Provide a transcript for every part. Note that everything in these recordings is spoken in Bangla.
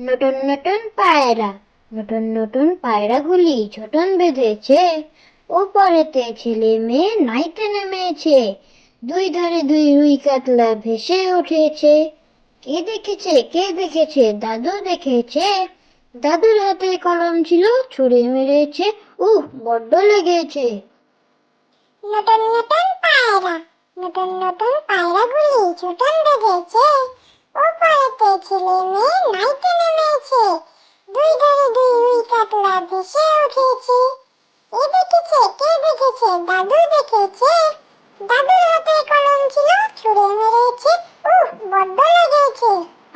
নতুন নতুন পায়রা, নতুন নতুন পায়রাগুলি ছোটন বেঁধেছে। ওপারেতে ছেলে মেয়ে নাইতে নেমেছে। দুই ধারে দুই রুই কাতলা ভেসে উঠেছে। কে দেখেছে, কে দেখেছে? দাদু দেখেছে। দাদুর হাতে কলম ছিল, ছুঁড়ে মেরেছে। বড্ড লেগেছে। নতুন নতুন পায়রা, নতুন নতুন পায়রাগুলি ছোটন বেঁধেছে। ওপারেতে ছেলে মেয়ে নাইতে নেমেছে। দুই ধারে দুই রুই কাতলা ভেসে উঠেছে। এ দেখেছে, কে দেখেছে? দাদু দেখেছে। দাদুর হাতে কলম ছিল, ছুঁড়ে মেরেছে। বড্ড লেগেছে।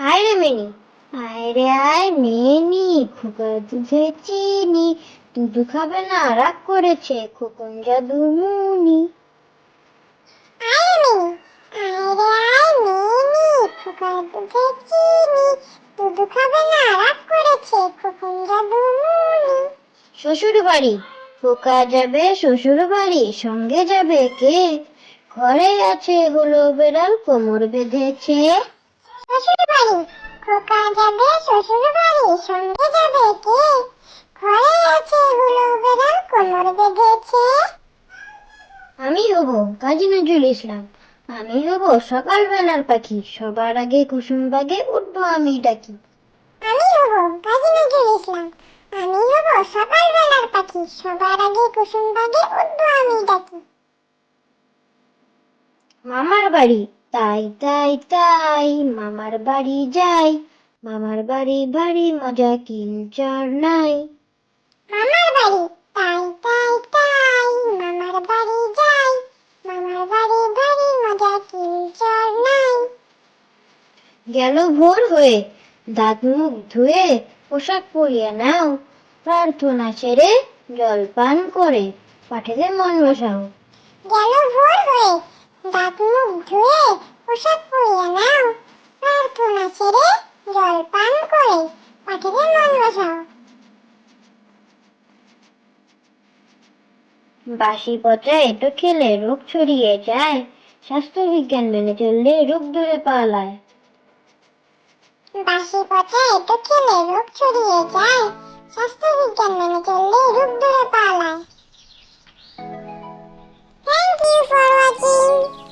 আয় রে মিনি, আয় রে আয় নিয়ে নি, খোকা দুধে চিনি। দুধু খাবে না, রাগ করেছে খোকন জাদু মুনি। আয় মিনি, আয় রে আয় নিয়ে নি, খোকার দুধে চিনি। দুধু খাবে না, রাগ করেছে খোকন জাদু মুনি। শ্বশুর বাড়ি, খোকা যাবে শ্বশুর বাড়ি, সঙ্গে যাবে কে? ঘরে আছে হলো বেড়াল, কোমর বেঁধেছে। শ্বশুর বাড়ি, খোকা যাবে শ্বশুর বাড়ি, সঙ্গে যাবে কে? ঘরে আছে হুলো বেড়াল, কোমর বেঁধেছে। আমি হব কাজী নজরুল ইসলাম। আমি হব সকালবেলার পাখি, সবার আগে কুসুম বাগে উঠবো আমি ডাকি। আমি হব কাজী নজরুল ইসলাম। আমি হব সকালবেলার পাখি, সবার আগে কুসুম বাগে উঠবো আমি ডাকি। মামার বাড়ি, তাই তাই তাই মামার বাড়ি যাই। মামার বাড়ি ভারী মজা কিঞ্চর নাই। মামার বাড়ি, তাই তাই তাই মামার বাড়ি যাই। মামার বাড়ি ভারী মজা কিঞ্চর নাই। গেল ভোর হয়ে, দাঁত মুখ ধুয়ে পোশাক পরিয়ে নাও। প্রার্থনা সেরে জল পান করে পাঠেতে মন বসাও। গেল ভোর হয়ে, দাঁত মুখ ধুয়ে পোশাক পরিয়ে নাও। প্রার্থনা সেরে জল পান করে পাঠিয়ে মন বসাও। বাসি পচা এটো খেলে রোগ ছড়িয়ে যায়। স্বাস্থ্য বিজ্ঞান মেনে চললে রোগ দূরে পালায়। বাসি পচা এটো খেলে রোগ ছড়িয়ে যায়। স্বাস্থ্য বিজ্ঞান মেনে চললে রোগ দূরে পালায়। Thank you for watching.